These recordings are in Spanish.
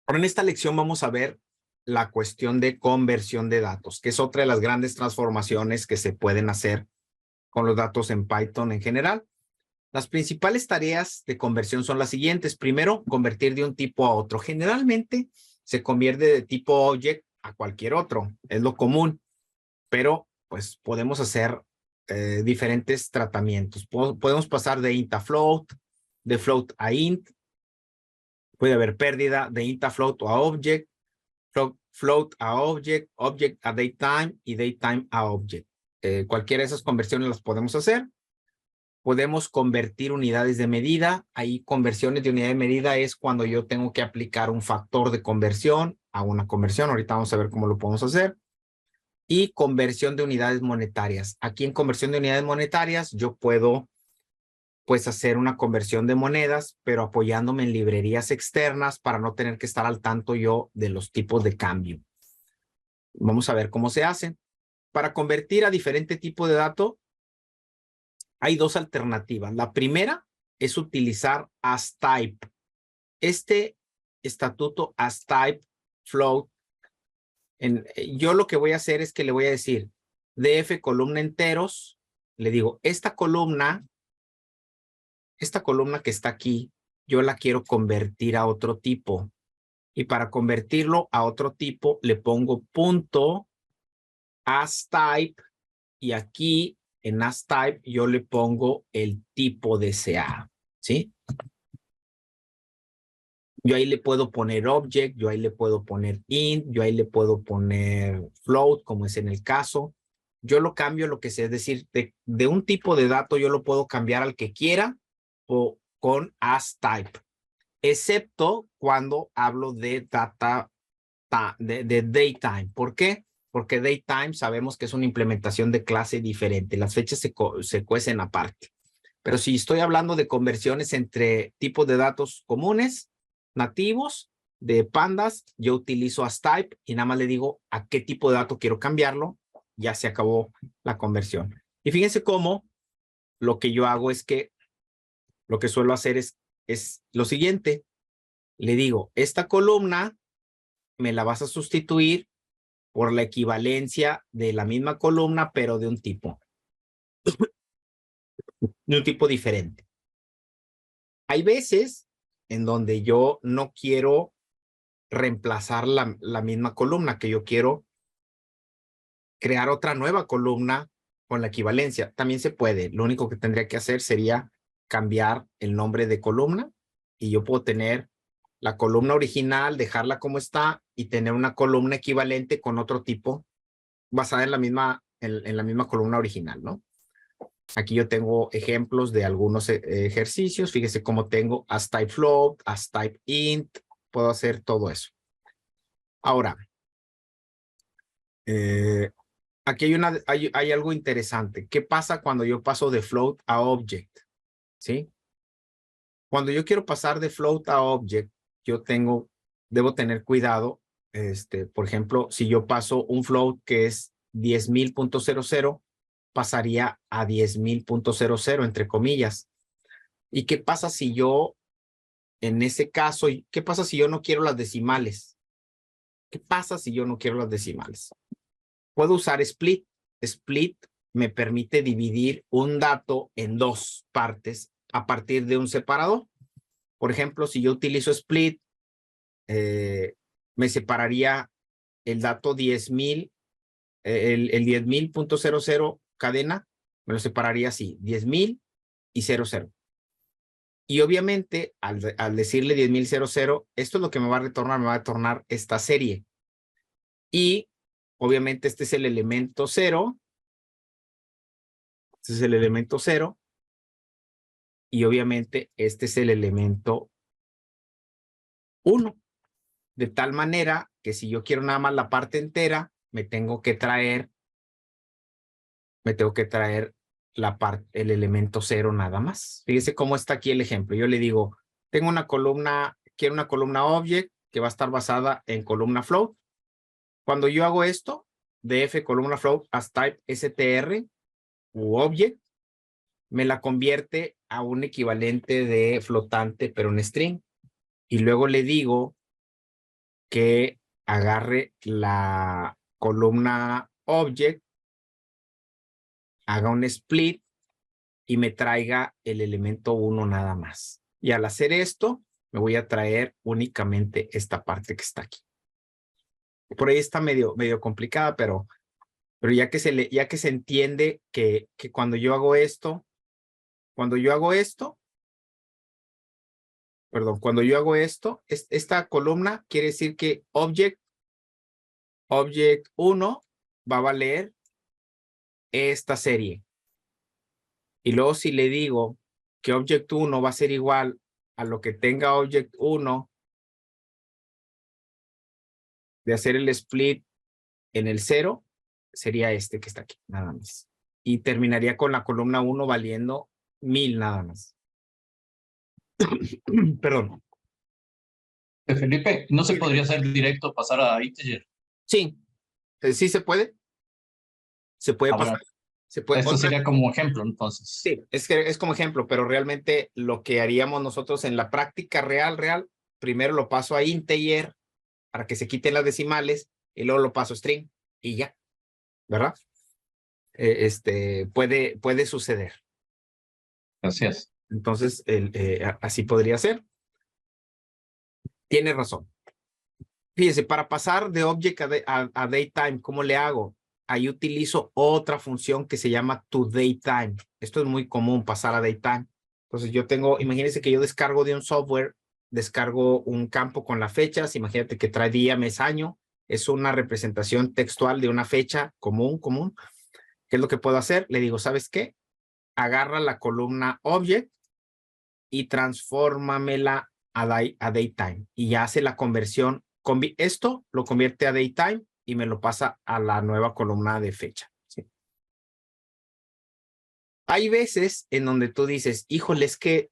Ahora en esta lección vamos a ver la cuestión de conversión de datos, que es otra de las grandes transformaciones que se pueden hacer con los datos en Python en general. Las principales tareas de conversión son las siguientes. Primero, convertir de un tipo a otro. Generalmente se convierte de tipo object a cualquier otro, es lo común, pero pues podemos hacer diferentes tratamientos. Podemos pasar de int a float, de float a int, puede haber pérdida de int a float o a object, float a object, object a datetime y datetime a object. Cualquiera de esas conversiones las podemos hacer. Podemos convertir unidades de medida. Ahí conversiones de unidad de medida es cuando yo tengo que aplicar un factor de conversión a una conversión. Ahorita vamos a ver cómo lo podemos hacer. Y conversión de unidades monetarias. Aquí en conversión de unidades monetarias yo puedo pues hacer una conversión de monedas, pero apoyándome en librerías externas para no tener que estar al tanto yo de los tipos de cambio. Vamos a ver cómo se hace. Para convertir a diferente tipo de dato, hay dos alternativas. La primera es utilizar astype. Este estatuto astype float, yo lo que voy a hacer es que le voy a decir df columna enteros, le digo, esta columna que está aquí, yo la quiero convertir a otro tipo. Y para convertirlo a otro tipo, le pongo punto astype y aquí en astype yo le pongo el tipo deseado, ¿sí? Yo ahí le puedo poner object, yo ahí le puedo poner int, yo ahí le puedo poner float, como es en el caso. Yo lo cambio lo que sea, es decir, de un tipo de dato yo lo puedo cambiar al que quiera o con astype, excepto cuando hablo de data, de datetime. ¿Por qué? Porque datetime sabemos que es una implementación de clase diferente. Las fechas se cuecen aparte. Pero si estoy hablando de conversiones entre tipos de datos comunes, nativos, de pandas, yo utilizo astype y nada más le digo a qué tipo de dato quiero cambiarlo. Ya se acabó la conversión. Y fíjense cómo lo que yo hago es que lo que suelo hacer es lo siguiente. Le digo, esta columna me la vas a sustituir por la equivalencia de la misma columna, pero de un tipo diferente. Hay veces en donde yo no quiero reemplazar la misma columna, que yo quiero crear otra nueva columna con la equivalencia. También se puede. Lo único que tendría que hacer sería cambiar el nombre de columna y yo puedo tener la columna original, dejarla como está y tener una columna equivalente con otro tipo basada en la misma columna original, ¿no? Aquí yo tengo ejemplos de algunos ejercicios. Fíjese cómo tengo astype float, astype int. Puedo hacer todo eso. Ahora, aquí hay algo interesante. ¿Qué pasa cuando yo paso de float a object? ¿Sí? Cuando yo quiero pasar de float a object, debo tener cuidado. Por ejemplo, si yo paso un float que es 10,000.00, pasaría a 10,000.00, entre comillas. ¿Y qué pasa si yo, en ese caso, qué pasa si yo no quiero las decimales? ¿Qué pasa si yo no quiero las decimales? Puedo usar split. Split me permite dividir un dato en dos partes a partir de un separador. Por ejemplo, si yo utilizo split, me separaría el dato 10,000, el 10,000.00 cadena, me lo separaría así, 10,000 y 00. Y obviamente, al decirle 10,000.00, esto es lo que me va a retornar esta serie. Y obviamente este es el elemento 0. Este es el elemento 0. Y obviamente este es el elemento 1. De tal manera que si yo quiero nada más la parte entera, me tengo que traer el elemento 0 nada más. Fíjese cómo está aquí el ejemplo. Yo le digo, tengo una columna, quiero una columna object que va a estar basada en columna float. Cuando yo hago esto, df columna float as type str u object, me la convierte a un equivalente de flotante, pero en string. Y luego le digo que agarre la columna object, haga un split y me traiga el elemento 1 nada más. Y al hacer esto, me voy a traer únicamente esta parte que está aquí. Por ahí está medio complicada, pero ya que se entiende que cuando yo hago esto, cuando yo hago esto, esta columna quiere decir que object 1 va a valer esta serie. Y luego si le digo que object 1 va a ser igual a lo que tenga object 1 de hacer el split en el 0, sería este que está aquí, nada más. Y terminaría con la columna 1 valiendo 1000 nada más. Perdón. Felipe, ¿no se podría hacer directo pasar a integer? Sí, sí se puede. Se puede pasar. Se puede. Esto sería como ejemplo, entonces. Sí, es como ejemplo, pero realmente lo que haríamos nosotros en la práctica real, primero lo paso a integer para que se quiten las decimales y luego lo paso a string y ya, ¿verdad? Puede suceder. Gracias. Entonces, así podría ser. Tiene razón. Fíjese, para pasar de object a datetime, ¿cómo le hago? Ahí utilizo otra función que se llama toDateTime. Esto es muy común, pasar a datetime. Entonces yo tengo, imagínense que yo descargo de un software, descargo un campo con las fechas, imagínate que trae día, mes, año, es una representación textual de una fecha común. ¿Qué es lo que puedo hacer? Le digo, ¿sabes qué? Agarra la columna object y transfórmamela a datetime y ya hace la conversión. Esto lo convierte a datetime y me lo pasa a la nueva columna de fecha. ¿Sí? Hay veces en donde tú dices, híjole, es que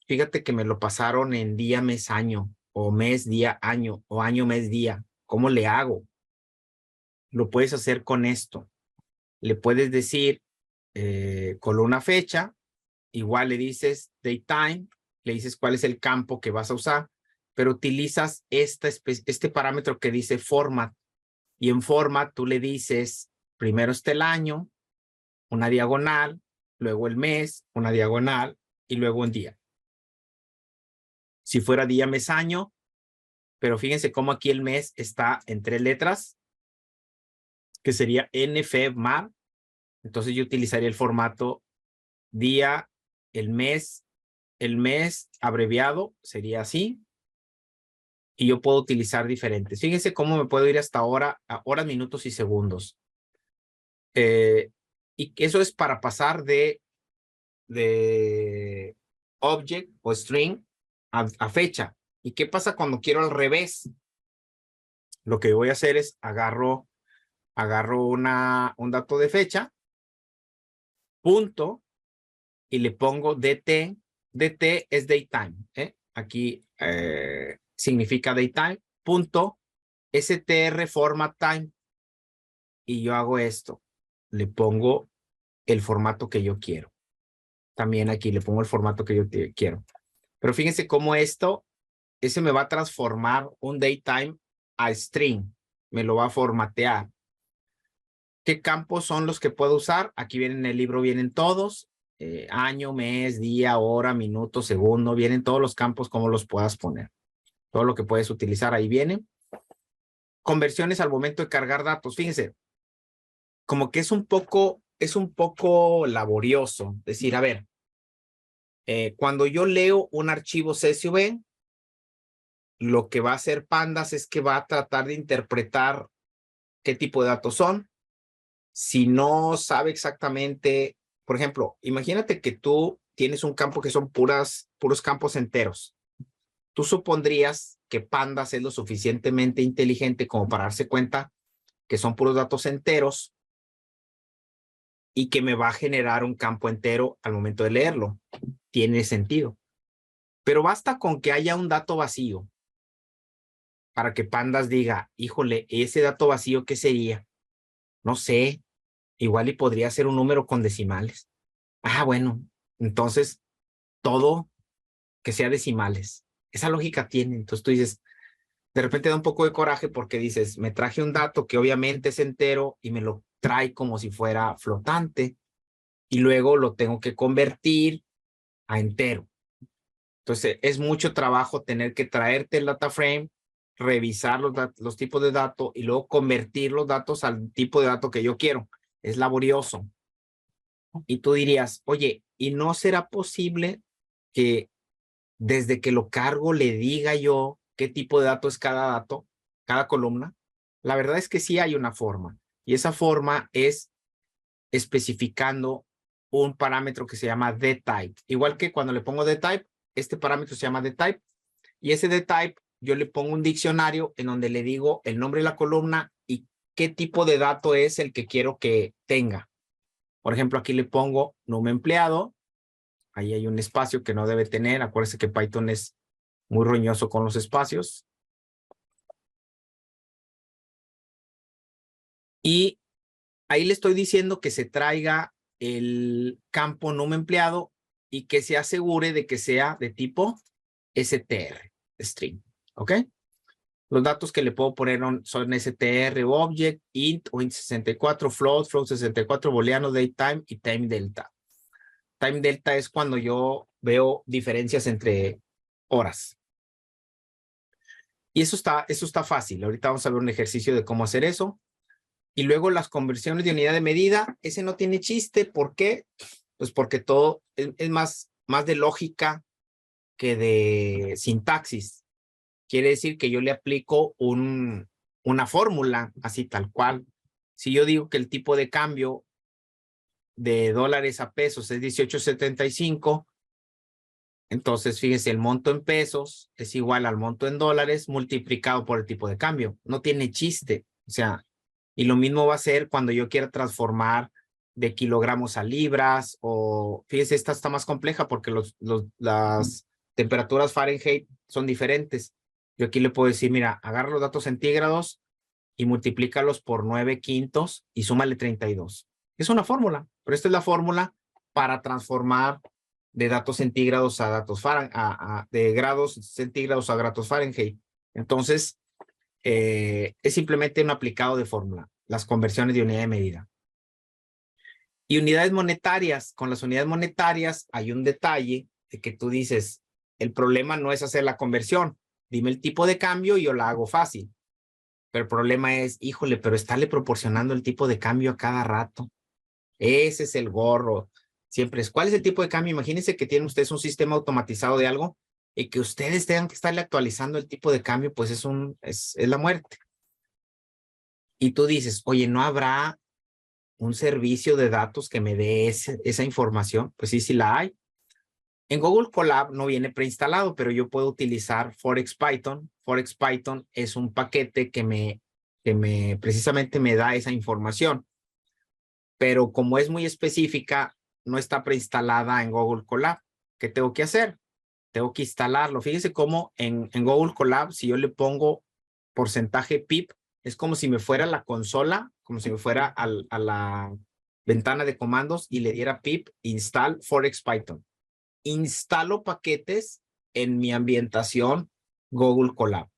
fíjate que me lo pasaron en día, mes, año, o mes, día, año, o año, mes, día. ¿Cómo le hago? Lo puedes hacer con esto. Le puedes decir columna fecha, igual le dices datetime, le dices cuál es el campo que vas a usar, pero utilizas este parámetro que dice format. Y en format tú le dices, primero está el año, una diagonal, luego el mes, una diagonal, y luego un día. Si fuera día, mes, año, pero fíjense cómo aquí el mes está en 3 letras, que sería NFMAR. Entonces yo utilizaría el formato día, el mes abreviado, sería así. Y yo puedo utilizar diferentes. Fíjense cómo me puedo ir hasta ahora, a horas, minutos y segundos. Y eso es para pasar de object o string a fecha. ¿Y qué pasa cuando quiero al revés? Lo que voy a hacer es agarro un dato de fecha, punto, y le pongo DT. DT es datetime. Aquí significa datetime, punto, str format time. Y yo hago esto. Le pongo el formato que yo quiero. También aquí le pongo el formato que yo quiero. Pero fíjense cómo ese me va a transformar un datetime a string. Me lo va a formatear. ¿Qué campos son los que puedo usar? Aquí vienen en el libro, vienen todos. Año, mes, día, hora, minuto, segundo. Vienen todos los campos, como los puedas poner. Todo lo que puedes utilizar ahí viene. Conversiones al momento de cargar datos. Fíjense, como que es un poco laborioso. Decir, a ver, cuando yo leo un archivo CSV, lo que va a hacer Pandas es que va a tratar de interpretar qué tipo de datos son. Si no sabe exactamente, por ejemplo, imagínate que tú tienes un campo que son puros campos enteros. Tú supondrías que Pandas es lo suficientemente inteligente como para darse cuenta que son puros datos enteros y que me va a generar un campo entero al momento de leerlo. Tiene sentido. Pero basta con que haya un dato vacío para que Pandas diga, híjole, ese dato vacío, ¿qué sería? No sé, igual y podría ser un número con decimales. Ah, bueno, entonces todo que sea decimales. Esa lógica tiene. Entonces tú dices, de repente da un poco de coraje porque dices, me traje un dato que obviamente es entero y me lo trae como si fuera flotante y luego lo tengo que convertir a entero. Entonces, es mucho trabajo tener que traerte el data frame, revisar los tipos de datos y luego convertir los datos al tipo de dato que yo quiero. Es laborioso. Y tú dirías, oye, ¿y no será posible que desde que lo cargo le diga yo qué tipo de dato es cada dato, cada columna? La verdad es que sí hay una forma. Y esa forma es especificando un parámetro que se llama dtype. Igual que cuando le pongo dtype, este parámetro se llama dtype. Y ese dtype yo le pongo un diccionario en donde le digo el nombre de la columna y qué tipo de dato es el que quiero que tenga. Por ejemplo, aquí le pongo número empleado. Ahí hay un espacio que no debe tener. Acuérdense que Python es muy roñoso con los espacios. Y ahí le estoy diciendo que se traiga el campo número empleado y que se asegure de que sea de tipo str, string. ¿Ok? Los datos que le puedo poner son str, object, int o int64, float, float64, booleano, datetime y time delta. Time delta es cuando yo veo diferencias entre horas. Y eso está fácil. Ahorita vamos a ver un ejercicio de cómo hacer eso. Y luego las conversiones de unidad de medida, ese no tiene chiste. ¿Por qué? Pues porque todo es más de lógica que de sintaxis. Quiere decir que yo le aplico una fórmula, así tal cual. Si yo digo que el tipo de cambio de dólares a pesos es 18.75, entonces fíjese, el monto en pesos es igual al monto en dólares multiplicado por el tipo de cambio. No tiene chiste. O sea, y lo mismo va a ser cuando yo quiera transformar de kilogramos a libras o, fíjese, esta está más compleja porque las temperaturas Fahrenheit son diferentes. Yo aquí le puedo decir, mira, agarra los datos centígrados y multiplícalos por 9/5 y súmale 32. Es una fórmula, pero esta es la fórmula para transformar de datos centígrados a datos Fahrenheit, de grados centígrados a grados Fahrenheit. Entonces, es simplemente un aplicado de fórmula, las conversiones de unidad de medida. Y unidades monetarias, con las unidades monetarias hay un detalle de que tú dices, el problema no es hacer la conversión, dime el tipo de cambio y yo la hago fácil. Pero el problema es, híjole, pero estarle proporcionando el tipo de cambio a cada rato. Ese es el gorro. Siempre es, ¿cuál es el tipo de cambio? Imagínense que tienen ustedes un sistema automatizado de algo y que ustedes tengan que estarle actualizando el tipo de cambio, pues es la muerte. Y tú dices, oye, ¿no habrá un servicio de datos que me dé esa información? Pues sí, sí la hay. En Google Colab no viene preinstalado, pero yo puedo utilizar Forex Python. Forex Python es un paquete que precisamente me da esa información. Pero como es muy específica, no está preinstalada en Google Colab. ¿Qué tengo que hacer? Tengo que instalarlo. Fíjese cómo en Google Colab, si yo le pongo porcentaje pip, es como si me fuera a la consola, como si me fuera a la ventana de comandos y le diera pip install Forex Python. Instalo paquetes en mi ambientación Google Colab.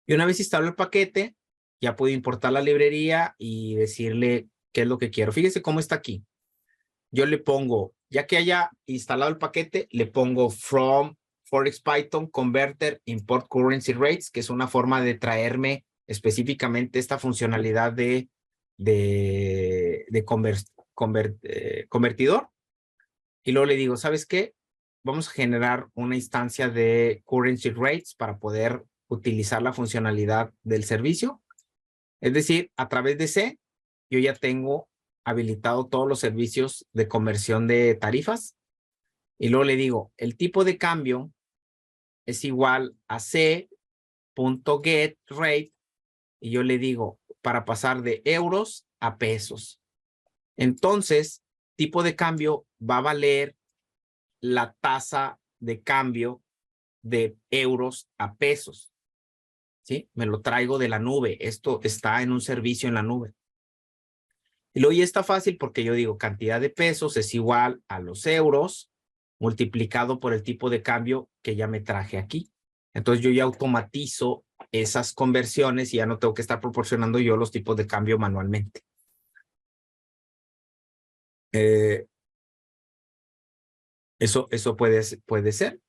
Y una vez instalo el paquete, ya puedo importar la librería y decirle qué es lo que quiero. Fíjese cómo está aquí. Yo le pongo, ya que haya instalado el paquete, le pongo from Forex Python converter import currency rates, que es una forma de traerme específicamente esta funcionalidad de convertidor. Y luego le digo, ¿sabes qué? Vamos a generar una instancia de currency rates para poder utilizar la funcionalidad del servicio. Es decir, a través de C, yo ya tengo habilitado todos los servicios de conversión de tarifas. Y luego le digo, el tipo de cambio es igual a C.getRate. Y yo le digo, para pasar de euros a pesos. Entonces, tipo de cambio va a valer la tasa de cambio de euros a pesos. ¿Sí? Me lo traigo de la nube. Esto está en un servicio en la nube. Y luego ya está fácil porque yo digo cantidad de pesos es igual a los euros multiplicado por el tipo de cambio que ya me traje aquí. Entonces yo ya automatizo esas conversiones y ya no tengo que estar proporcionando yo los tipos de cambio manualmente. Eso puede ser.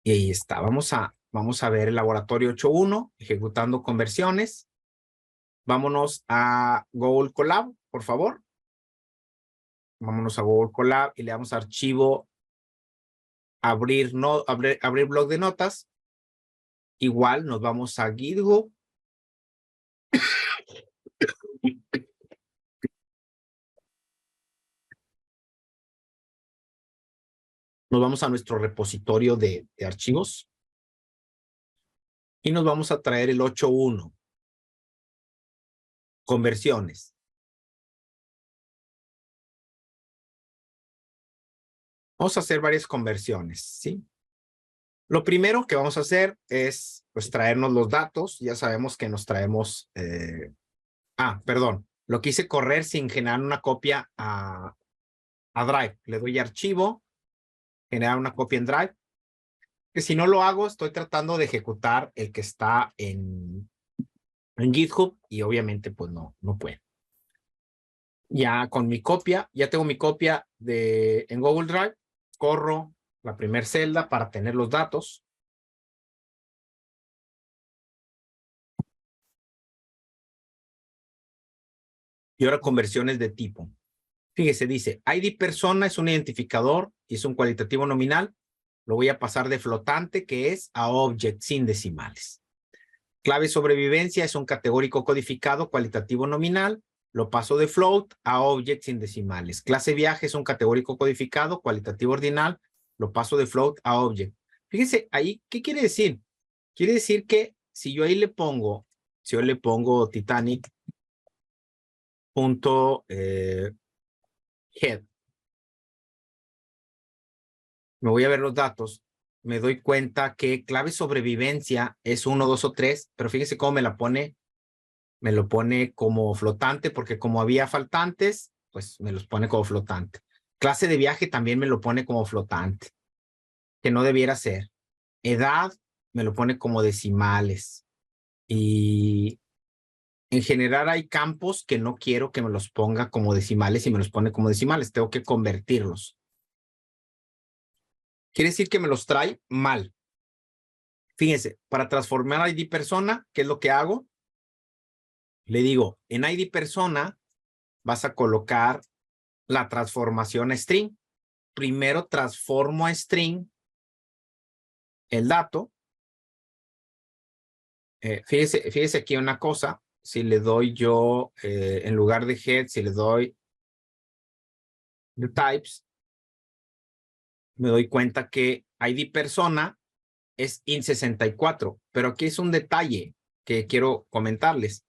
Y ahí está. Vamos a ver el laboratorio 8.1, ejecutando conversiones. Vámonos a Google Colab, por favor. Vámonos a Google Colab y le damos a archivo, abrir blog de notas. Igual nos vamos a GitHub. Nos vamos a nuestro repositorio de archivos. Y nos vamos a traer el 8.1. Conversiones. Vamos a hacer varias conversiones, ¿sí? Lo primero que vamos a hacer es, pues, traernos los datos. Ya sabemos que nos traemos... perdón. Lo quise correr sin generar una copia a Drive. Le doy archivo, generar una copia en Drive. Que si no lo hago, estoy tratando de ejecutar el que está en GitHub y obviamente pues no puede. Ya con mi copia, ya tengo mi copia en Google Drive. Corro la primera celda para tener los datos. Y ahora conversiones de tipo. Fíjese, dice, ID persona es un identificador y es un cualitativo nominal. Lo voy a pasar de flotante, que es, a object sin decimales. Clave sobrevivencia es un categórico codificado cualitativo nominal. Lo paso de float a object sin decimales. Clase viaje es un categórico codificado cualitativo ordinal. Lo paso de float a object. Fíjense ahí, ¿qué quiere decir? Quiere decir que si yo ahí le pongo, Titanic punto head, me voy a ver los datos, me doy cuenta que clave sobrevivencia es 1, 2 o 3, pero fíjense cómo me lo pone como flotante, porque como había faltantes, pues me los pone como flotante. Clase de viaje también me lo pone como flotante, que no debiera ser. Edad me lo pone como decimales. Y en general hay campos que no quiero que me los ponga como decimales y me los pone como decimales. Tengo que convertirlos. Quiere decir que me los trae mal. Fíjense, para transformar ID persona, ¿qué es lo que hago? Le digo, en ID persona vas a colocar la transformación a string. Primero transformo a string el dato. Fíjese aquí una cosa. Si le doy yo, en lugar de head, si le doy the types, me doy cuenta que ID persona es int64. Pero aquí es un detalle que quiero comentarles.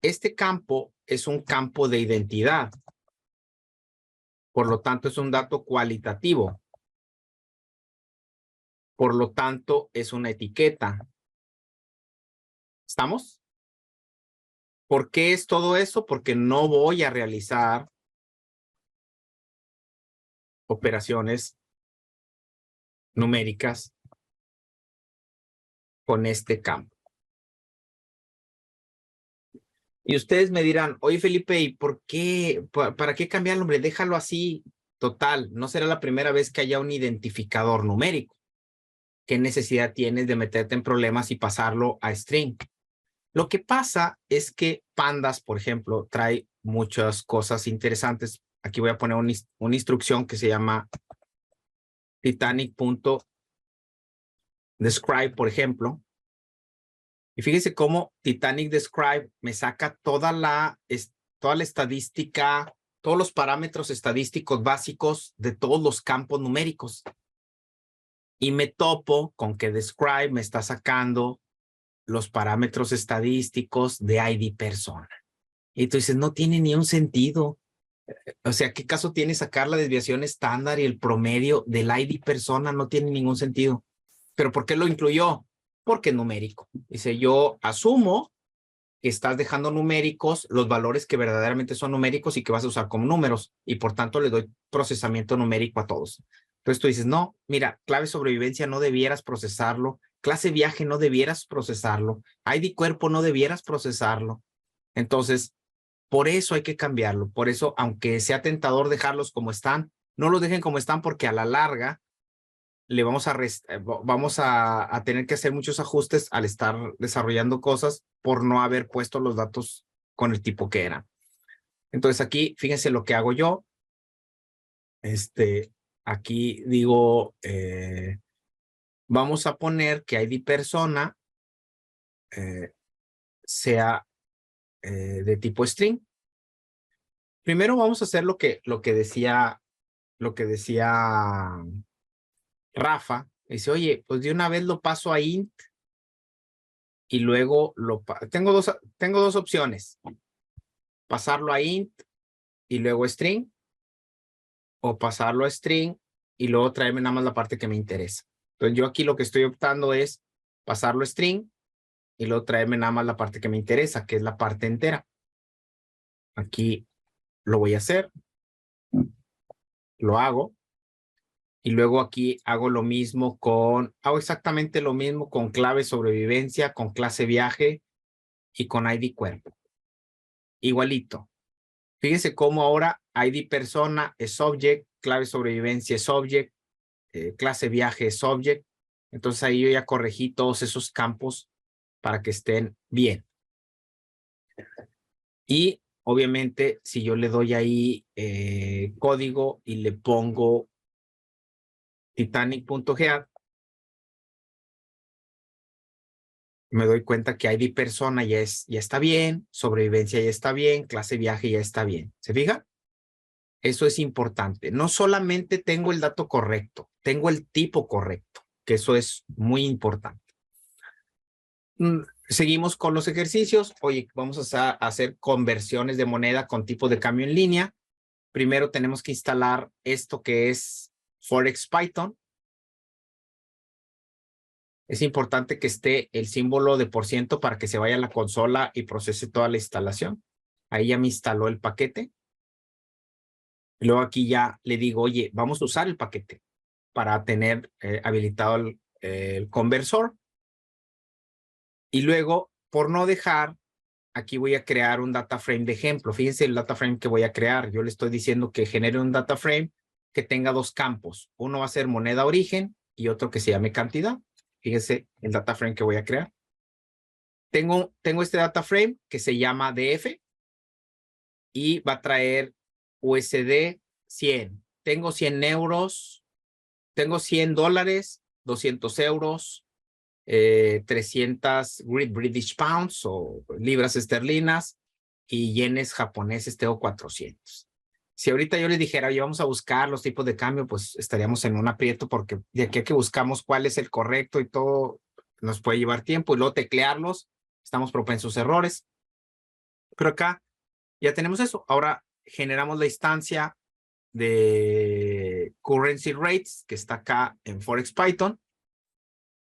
Este campo es un campo de identidad. Por lo tanto, es un dato cualitativo. Por lo tanto, es una etiqueta. ¿Estamos? ¿Por qué es todo eso? Porque no voy a realizar operaciones numéricas con este campo. Y ustedes me dirán, oye Felipe, ¿y por qué? ¿Para qué cambiar el nombre? Déjalo así, total. No será la primera vez que haya un identificador numérico. ¿Qué necesidad tienes de meterte en problemas y pasarlo a string? Lo que pasa es que Pandas, por ejemplo, trae muchas cosas interesantes. Aquí voy a poner una instrucción que se llama Titanic.describe, por ejemplo. Y fíjense cómo Titanic Describe me saca toda la estadística, todos los parámetros estadísticos básicos de todos los campos numéricos. Y me topo con que Describe me está sacando los parámetros estadísticos de ID persona. Y tú dices, no tiene ni un sentido. O sea, ¿qué caso tiene sacar la desviación estándar y el promedio del ID persona? No tiene ningún sentido. ¿Pero por qué lo incluyó? Porque es numérico. Dice, yo asumo que estás dejando numéricos los valores que verdaderamente son numéricos y que vas a usar como números. Y por tanto le doy procesamiento numérico a todos. Entonces tú dices, no, mira, clave sobrevivencia no debieras procesarlo, clase viaje no debieras procesarlo, ID cuerpo no debieras procesarlo. Entonces, por eso hay que cambiarlo. Por eso, aunque sea tentador dejarlos como están, no los dejen como están porque a la larga le vamos a tener que hacer muchos ajustes al estar desarrollando cosas por no haber puesto los datos con el tipo que eran. Entonces aquí, fíjense lo que hago yo. Aquí digo, vamos a poner que ID persona sea de tipo string. Primero vamos a hacer lo que decía Rafa. Dice, oye, pues de una vez lo paso a int y luego tengo dos opciones. Pasarlo a int y luego string, o pasarlo a string y luego traerme nada más la parte que me interesa. Entonces yo aquí lo que estoy optando es pasarlo a string y luego traerme nada más la parte que me interesa, que es la parte entera. Aquí lo voy a hacer. Lo hago. Y luego aquí hago lo mismo hago exactamente lo mismo con clave sobrevivencia, con clase viaje y con ID cuerpo. Igualito. Fíjense cómo ahora ID persona es object, clave sobrevivencia es object, clase viaje es object. Entonces ahí yo ya corregí todos esos campos para que estén bien. Y obviamente si yo le doy ahí código y le pongo titanic.geadd, me doy cuenta que ID persona ya está bien, sobrevivencia ya está bien, clase viaje ya está bien. ¿Se fija? Eso es importante. No solamente tengo el dato correcto, tengo el tipo correcto, que eso es muy importante. Seguimos con los ejercicios. Oye, vamos a hacer conversiones de moneda con tipo de cambio en línea. Primero tenemos que instalar esto que es Forex Python. Es importante que esté el símbolo de % para que se vaya a la consola y procese toda la instalación. Ahí ya me instaló el paquete. Y luego aquí ya le digo, oye, vamos a usar el paquete para tener habilitado el conversor. Y luego, por no dejar, aquí voy a crear un data frame de ejemplo. Fíjense el data frame que voy a crear. Yo le estoy diciendo que genere un data frame que tenga dos campos. Uno va a ser moneda origen y otro que se llame cantidad. Fíjense el data frame que voy a crear. Tengo este data frame que se llama DF y va a traer USD 100. Tengo 100 euros, tengo 100 dólares, 200 euros, 300 Great British Pounds o libras esterlinas y yenes japoneses tengo 400. Si ahorita yo les dijera, oye, vamos a buscar los tipos de cambio, pues estaríamos en un aprieto porque de aquí a que buscamos cuál es el correcto y todo nos puede llevar tiempo y luego teclearlos, estamos propensos a errores. Pero acá ya tenemos eso. Ahora generamos la instancia de currency rates que está acá en Forex Python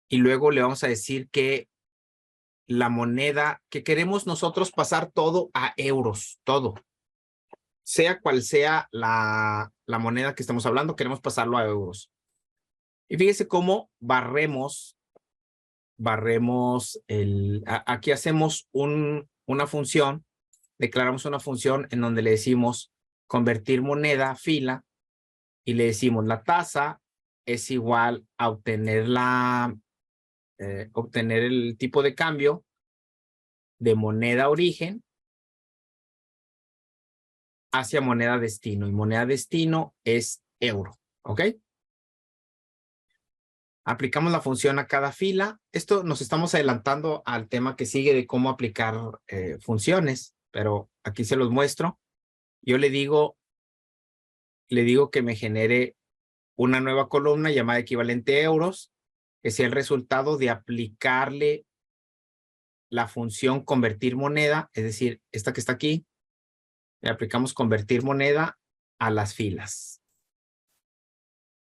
y luego le vamos a decir que la moneda que queremos nosotros pasar todo a euros, todo. Sea cual sea la moneda que estamos hablando, queremos pasarlo a euros. Y fíjese cómo barremos aquí hacemos una función, declaramos una función en donde le decimos convertir moneda a fila y le decimos la tasa es igual a obtener el tipo de cambio de moneda origen hacia moneda destino y moneda destino es euro, ¿ok? Aplicamos la función a cada fila. Esto nos estamos adelantando al tema que sigue de cómo aplicar funciones, pero aquí se los muestro. Yo le digo que me genere una nueva columna llamada equivalente euros, que sea el resultado de aplicarle la función convertir moneda, es decir, esta que está aquí, le aplicamos convertir moneda a las filas.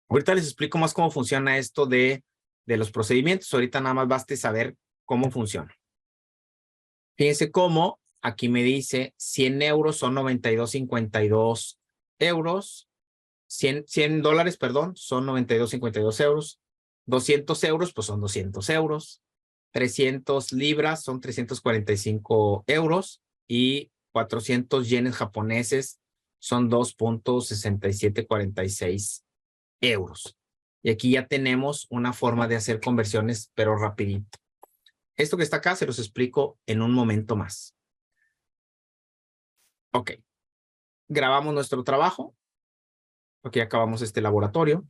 Ahorita les explico más cómo funciona esto de los procedimientos. Ahorita nada más basta saber cómo funciona. Fíjense cómo aquí me dice 100 euros son 92.52 euros 100 dólares, perdón, son 92.52 euros. 200 euros, pues son 200 euros. 300 libras son 345 euros. Y 400 yenes japoneses son 2.6746 euros. Y aquí ya tenemos una forma de hacer conversiones, pero rapidito. Esto que está acá se los explico en un momento más. Ok. Grabamos nuestro trabajo. Aquí acabamos este laboratorio.